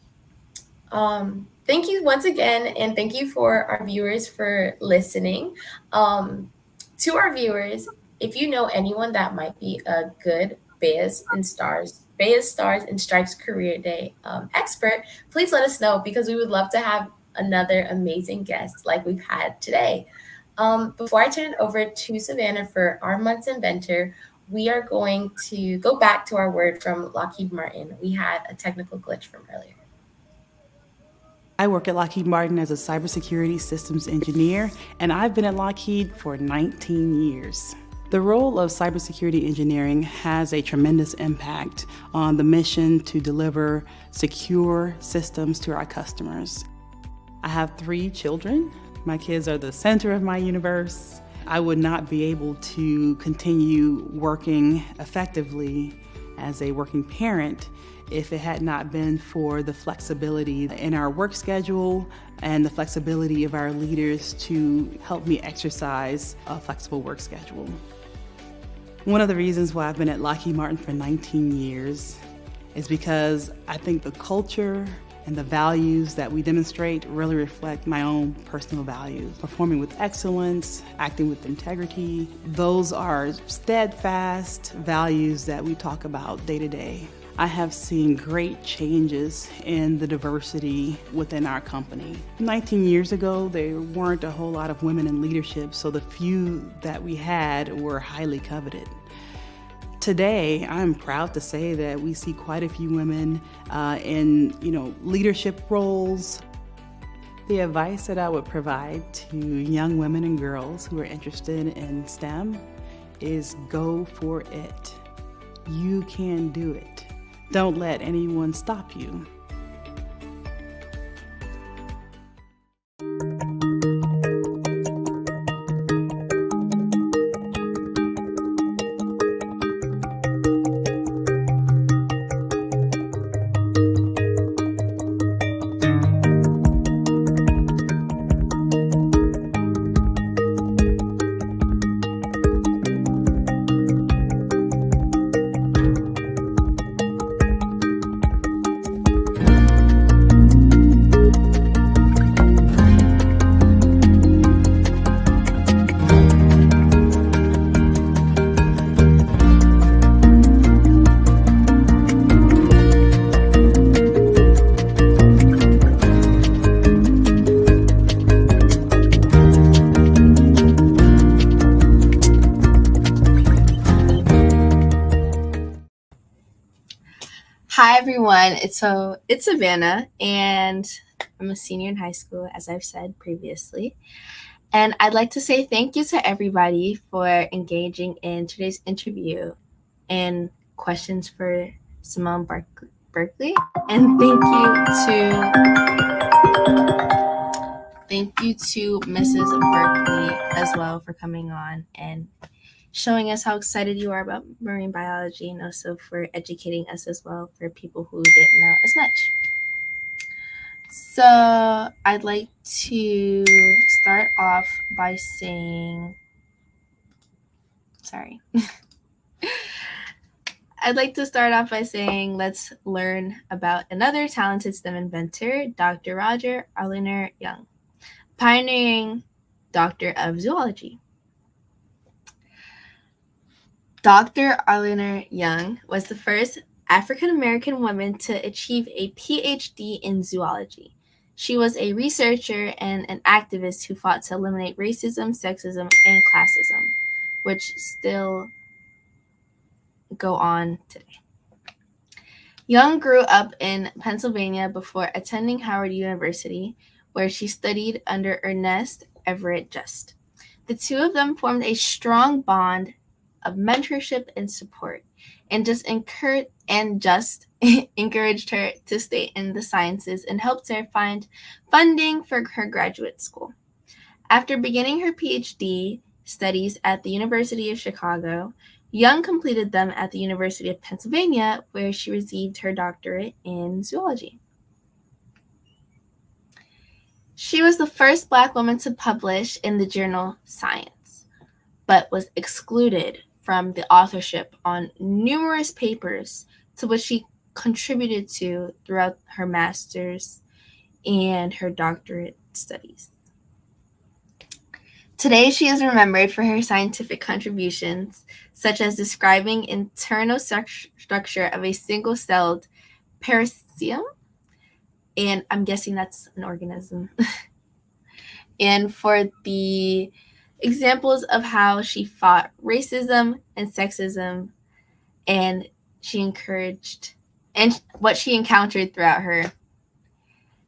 Thank you once again, and thank you for our viewers for listening. To our viewers, if you know anyone that might be a good BEYA Stars and Stripes Career Day expert, please let us know, because we would love to have another amazing guest like we've had today. Before I turn it over to Savannah for our month's inventor, we are going to go back to our word from Lockheed Martin. We had a technical glitch from earlier. I work at Lockheed Martin as a cybersecurity systems engineer, and I've been at Lockheed for 19 years. The role of cybersecurity engineering has a tremendous impact on the mission to deliver secure systems to our customers. I have 3 children. My kids are the center of my universe. I would not be able to continue working effectively as a working parent if it had not been for the flexibility in our work schedule and the flexibility of our leaders to help me exercise a flexible work schedule. One of the reasons why I've been at Lockheed Martin for 19 years is because I think the culture And the values that we demonstrate really reflect my own personal values. Performing with excellence, acting with integrity. Those are steadfast values that we talk about day to day. I have seen great changes in the diversity within our company. 19 years ago, there weren't a whole lot of women in leadership, so the few that we had were highly coveted. Today, I'm proud to say that we see quite a few women in leadership roles. The advice that I would provide to young women and girls who are interested in STEM is go for it. You can do it. Don't let anyone stop you. Hi everyone, it's Savannah, and I'm a senior in high school, as I've said previously. And I'd like to say thank you to everybody for engaging in today's interview and questions for Simone Barkley. And thank you to Mrs. Barkley as well for coming on and showing us how excited you are about marine biology, and also for educating us as well for people who didn't know as much. So I'd like to start off by saying, let's learn about another talented STEM inventor, Dr. Roger Arliner Young, pioneering doctor of zoology. Dr. Arliner Young was the first African-American woman to achieve a PhD in zoology. She was a researcher and an activist who fought to eliminate racism, sexism, and classism, which still go on today. Young grew up in Pennsylvania before attending Howard University, where she studied under Ernest Everett Just. The two of them formed a strong bond of mentorship and support, and just encouraged her to stay in the sciences and helped her find funding for her graduate school. After beginning her PhD studies at the University of Chicago, Young completed them at the University of Pennsylvania, where she received her doctorate in zoology. She was the first Black woman to publish in the journal Science, but was excluded from the authorship on numerous papers to which she contributed to throughout her master's and her doctorate studies. Today, she is remembered for her scientific contributions, such as describing internal structure of a single-celled parasium, and I'm guessing that's an organism, and for the examples of how she fought racism and sexism, and she encouraged and what she encountered throughout her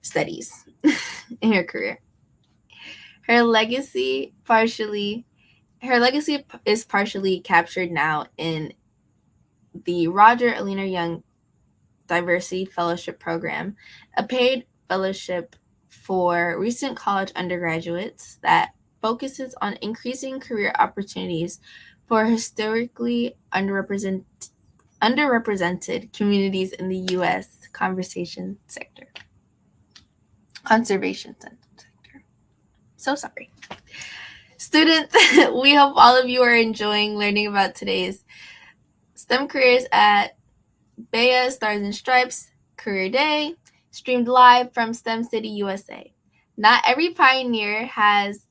studies in her career. Her legacy is partially captured now in the Roger Arliner Young Diversity Fellowship Program, a paid fellowship for recent college undergraduates that focuses on increasing career opportunities for historically underrepresented communities in the U.S. conservation sector. So sorry. Students, we hope all of you are enjoying learning about today's STEM careers at BEYA Stars and Stripes Career Day. streamed live from STEM City, USA. Not every pioneer has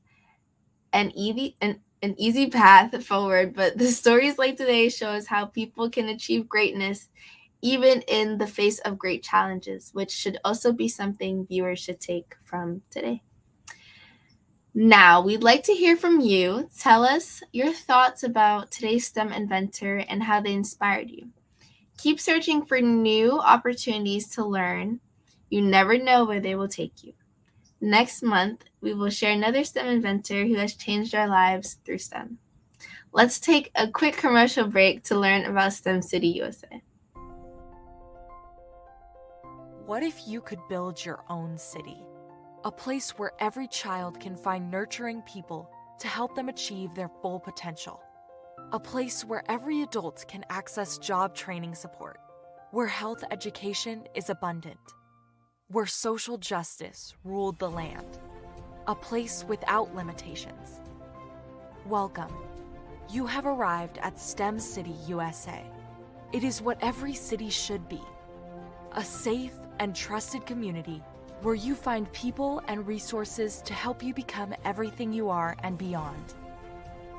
an easy path forward, but the stories like today shows how people can achieve greatness even in the face of great challenges, which should also be something viewers should take from today. Now, we'd like to hear from you. Tell us your thoughts about today's STEM inventor and how they inspired you. Keep searching for new opportunities to learn. You never know where they will take you. Next month, we will share another STEM inventor who has changed our lives through STEM. Let's take a quick commercial break to learn about STEM City USA. What if you could build your own city? A place where every child can find nurturing people to help them achieve their full potential. A place where every adult can access job training support, where health education is abundant, where social justice ruled the land. A place without limitations. Welcome. You have arrived at STEM City USA. It is what every city should be. A safe and trusted community where you find people and resources to help you become everything you are and beyond.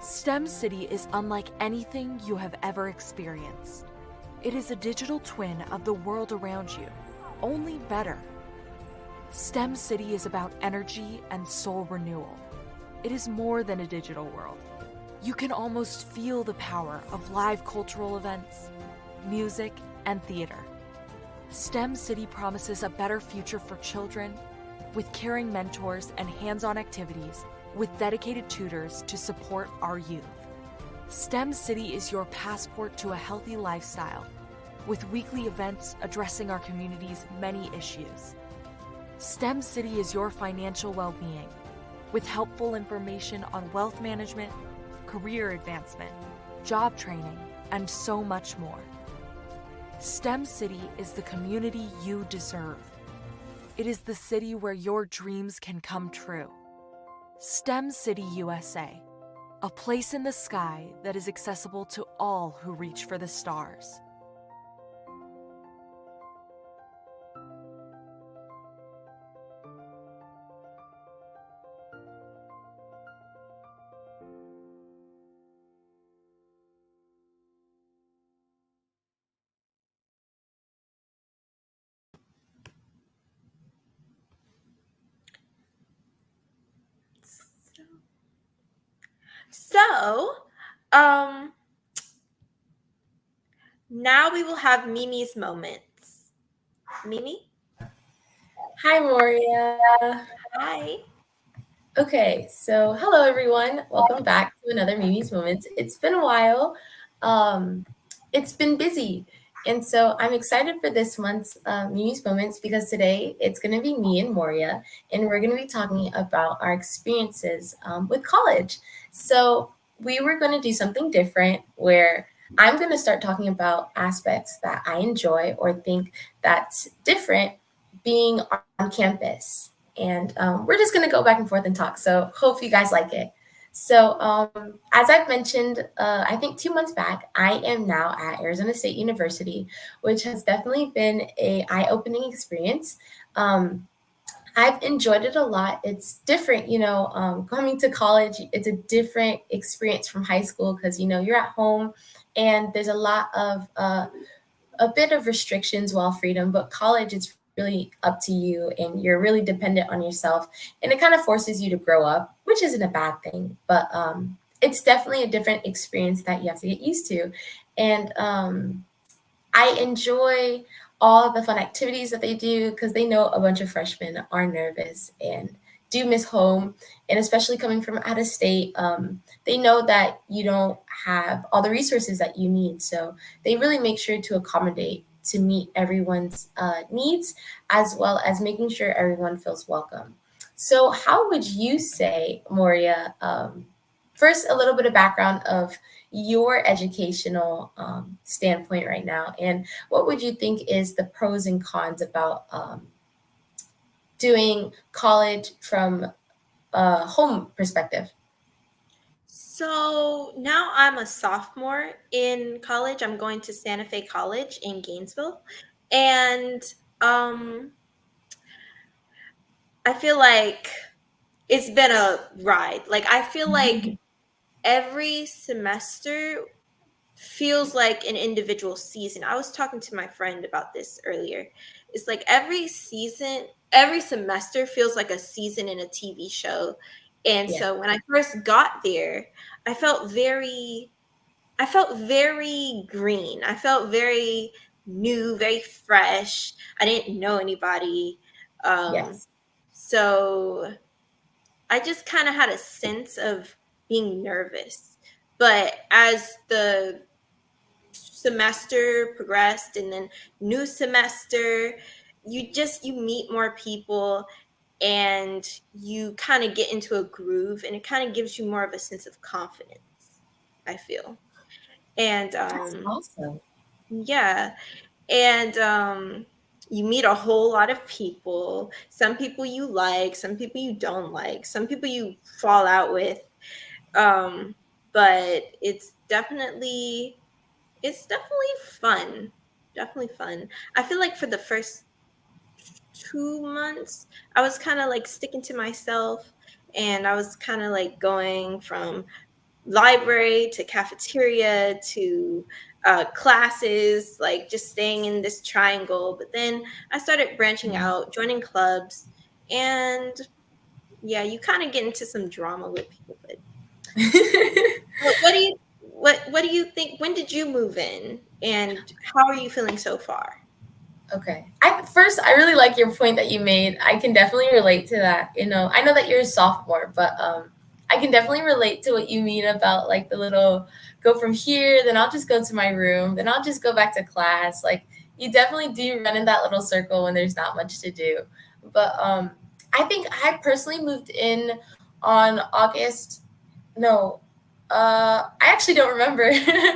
STEM City is unlike anything you have ever experienced. It is a digital twin of the world around you, only better. STEM City is about energy and soul renewal. It is more than a digital world. You can almost feel the power of live cultural events, music, and theater. STEM City promises a better future for children with caring mentors and hands-on activities with dedicated tutors to support our youth. STEM City is your passport to a healthy lifestyle with weekly events addressing our community's many issues. STEM City is your financial well-being with helpful information on wealth management, career advancement, job training, and so much more. STEM City is the community you deserve. It is the city where your dreams can come true. STEM City USA, a place in the sky that is accessible to all who reach for the stars. So, um, now we will have Mimi's moments. Mimi? Hi, Moria. Hi. Okay, so hello everyone. Welcome back to another Mimi's Moments. It's been a while. Um, it's been busy. And so I'm excited for this month's Mimi's Moments because today it's going to be me and Moria, and we're going to be talking about our experiences with college. So we were going to do something different where I'm going to start talking about aspects that I enjoy or think that's different being on campus. And we're just going to go back and forth and talk. So hope you guys like it. So as I've mentioned, I think 2 months back, I am now at Arizona State University, which has definitely been a eye-opening experience. I've enjoyed it a lot. It's different, coming to college, it's a different experience from high school because, you're at home and there's a lot of a bit of restrictions while freedom, but college it's really up to you and you're really dependent on yourself, and it kind of forces you to grow up, which isn't a bad thing, but it's definitely a different experience that you have to get used to. And I enjoy all the fun activities that they do because they know a bunch of freshmen are nervous and do miss home. And especially coming from out of state, they know that you don't have all the resources that you need. So they really make sure to accommodate to meet everyone's needs, as well as making sure everyone feels welcome. So how would you say, Moria, first, a little bit of background of your educational standpoint right now, and what would you think is the pros and cons about doing college from a home perspective? So now I'm a sophomore in college. I'm going to Santa Fe College in Gainesville. And um, I feel like it's been a ride. Like I feel like every semester feels like an individual season. I was talking to my friend about this earlier. It's like every semester feels like a season in a TV show. And Yeah. so when I first got there, I felt very I felt very green. I felt very new, very fresh. I didn't know anybody. Um Yes. so I just kind of had a sense of being nervous. But as the semester progressed and then new semester, you meet more people and you kind of get into a groove and it kind of gives you more of a sense of confidence, I feel. And That's awesome. yeah, and you meet a whole lot of people. Some people you like, some people you don't like, some people you fall out with. um but it's definitely fun. Definitely fun. I feel like for the first 2 months, I was kind of like sticking to myself, and I was kind of like going from library to cafeteria to classes, like just staying in this triangle. But then I started branching out, joining clubs, and yeah, you kind of get into some drama with people. But what do you think? When did you move in, and how are you feeling so far? Okay. I really like your point that you made. I can definitely relate to that. I know that you're a sophomore, but I can definitely relate to what you mean about like the little go from here, then I'll just go to my room, then I'll just go back to class. Like you definitely do run in that little circle when there's not much to do. But I think I personally moved in on August. No, I actually don't remember,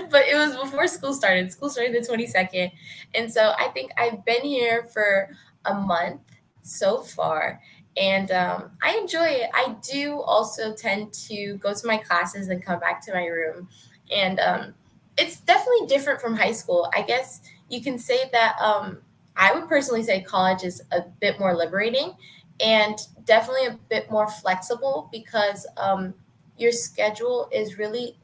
but it was before school started. School started the 22nd. And so I think I've been here for a month so far. And I enjoy it. I do also tend to go to my classes and come back to my room. And it's definitely different from high school. I guess you can say that I would personally say college is a bit more liberating and definitely a bit more flexible because your schedule is really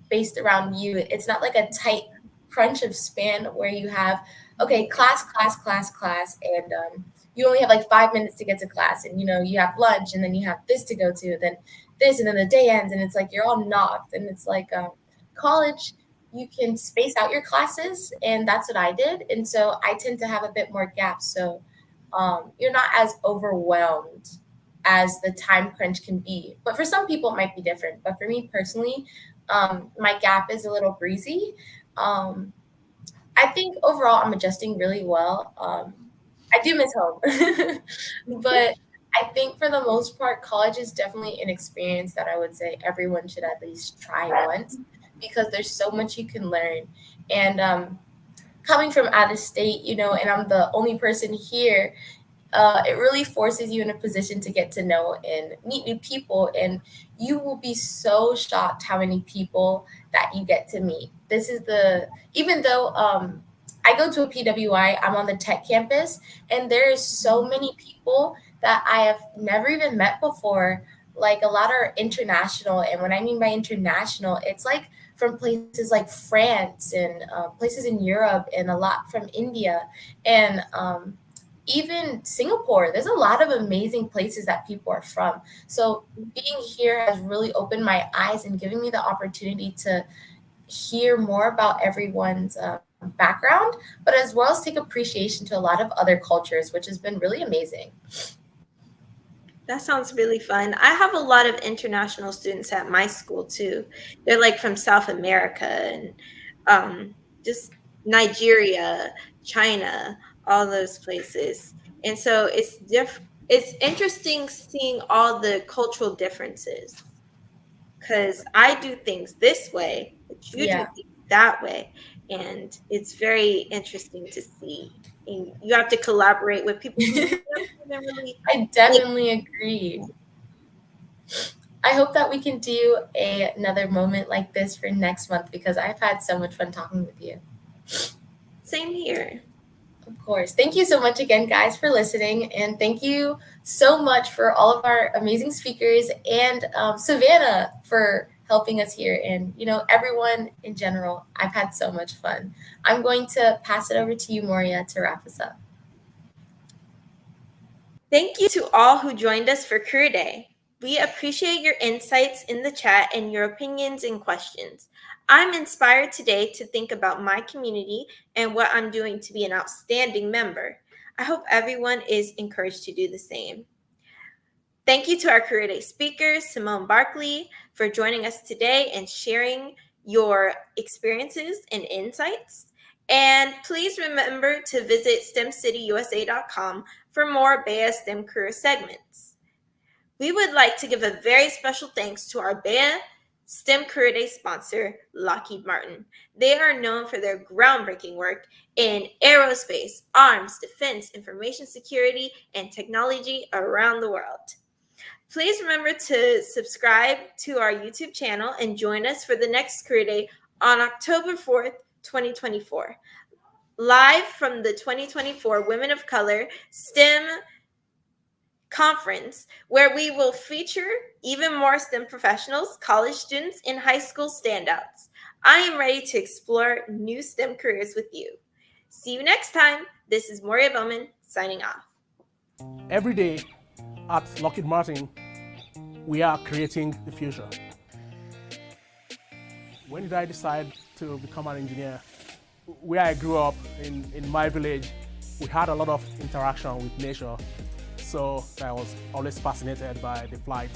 based around you. It's not like a tight crunch of span where you have, okay, class, class, class, class, and you only have like 5 minutes to get to class, and you have lunch, and then you have this to go to, then this, and then the day ends, and it's like you're all knocked, and it's like college. You can space out your classes, and that's what I did, and so I tend to have a bit more gaps. So you're not as overwhelmed as the time crunch can be. But for some people, it might be different. But for me personally, my gap is a little breezy. Um, I think overall, I'm adjusting really well. I do miss home, but I think for the most part, college is definitely an experience that I would say everyone should at least try once because there's so much you can learn. And coming from out of state, and I'm the only person here, it really forces you in a position to get to know and meet new people. And you will be so shocked how many people that you get to meet. Even though I go to a PWI, I'm on the tech campus, and there is so many people that I have never even met before. Like a lot are international. And what I mean by international, it's like from places like France and places in Europe and a lot from India. And even Singapore, there's a lot of amazing places that people are from. So being here has really opened my eyes and given me the opportunity to hear more about everyone's background, but as well as take appreciation to a lot of other cultures, which has been really amazing. That sounds really fun. I have a lot of international students at my school too. They're like from South America and just Nigeria, China, all those places. And so it's interesting seeing all the cultural differences because I do things this way, but you do Yeah, things that way. And it's very interesting to see. And you have to collaborate with people who you never even really I like. definitely agree. I hope that we can do another moment like this for next month because I've had so much fun talking with you. Same here. Of course. Thank you so much again, guys, for listening. And thank you so much for all of our amazing speakers and Savannah for helping us here. And, everyone in general, I've had so much fun. I'm going to pass it over to you, Moria, to wrap us up. Thank you to all who joined us for Career Day. We appreciate your insights in the chat and your opinions and questions. I'm inspired today to think about my community and what I'm doing to be an outstanding member. I hope everyone is encouraged to do the same. Thank you to our Career Day speakers, Simone Barkley, for joining us today and sharing your experiences and insights. And please remember to visit STEMcityUSA.com for more BEYA STEM career segments. We would like to give a very special thanks to our BEYA STEM Career Day sponsor, Lockheed Martin. They are known for their groundbreaking work in aerospace, arms, defense, information security, and technology around the world. Please remember to subscribe to our YouTube channel and join us for the next Career Day on October 4th, 2024. Live from the 2024 Women of Color STEM Conference, where we will feature even more STEM professionals, college students, and high school standouts. I am ready to explore new STEM careers with you. See you next time. This is Moria Bowman signing off. Every day at Lockheed Martin, we are creating the future. When did I decide to become an engineer? Where I grew up in my village, we had a lot of interaction with nature. So I was always fascinated by the flight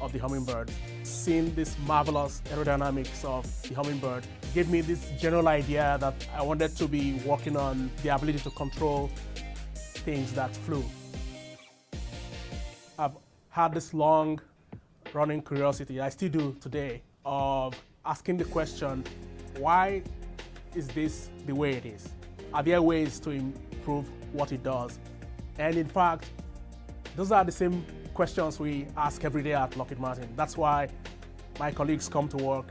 of the hummingbird. Seeing this marvelous aerodynamics of the hummingbird gave me this general idea that I wanted to be working on the ability to control things that flew. I've had this long running curiosity, I still do today, of asking the question, why is this the way it is? Are there ways to improve what it does? And in fact, those are the same questions we ask every day at Lockheed Martin. That's why my colleagues come to work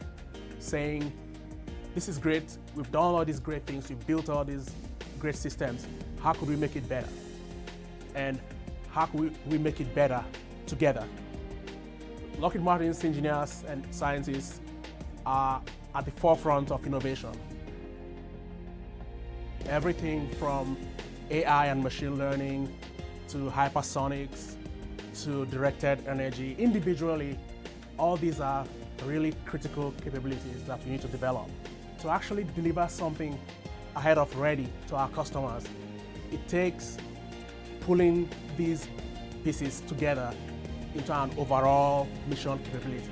saying, this is great, we've done all these great things, we've built all these great systems. How could we make it better? And how could we make it better together? Lockheed Martin's engineers and scientists are at the forefront of innovation. Everything from AI and machine learning to hypersonics to directed energy. Individually, all these are really critical capabilities that we need to develop. To actually deliver something ahead of ready to our customers, it takes pulling these pieces together into an overall mission capability.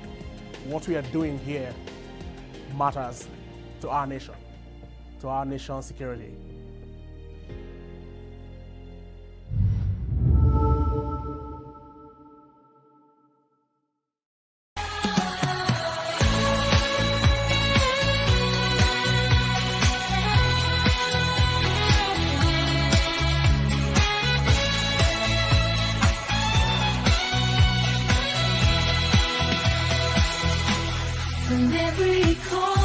What we are doing here matters to our nation, to our nation's security. From every corner.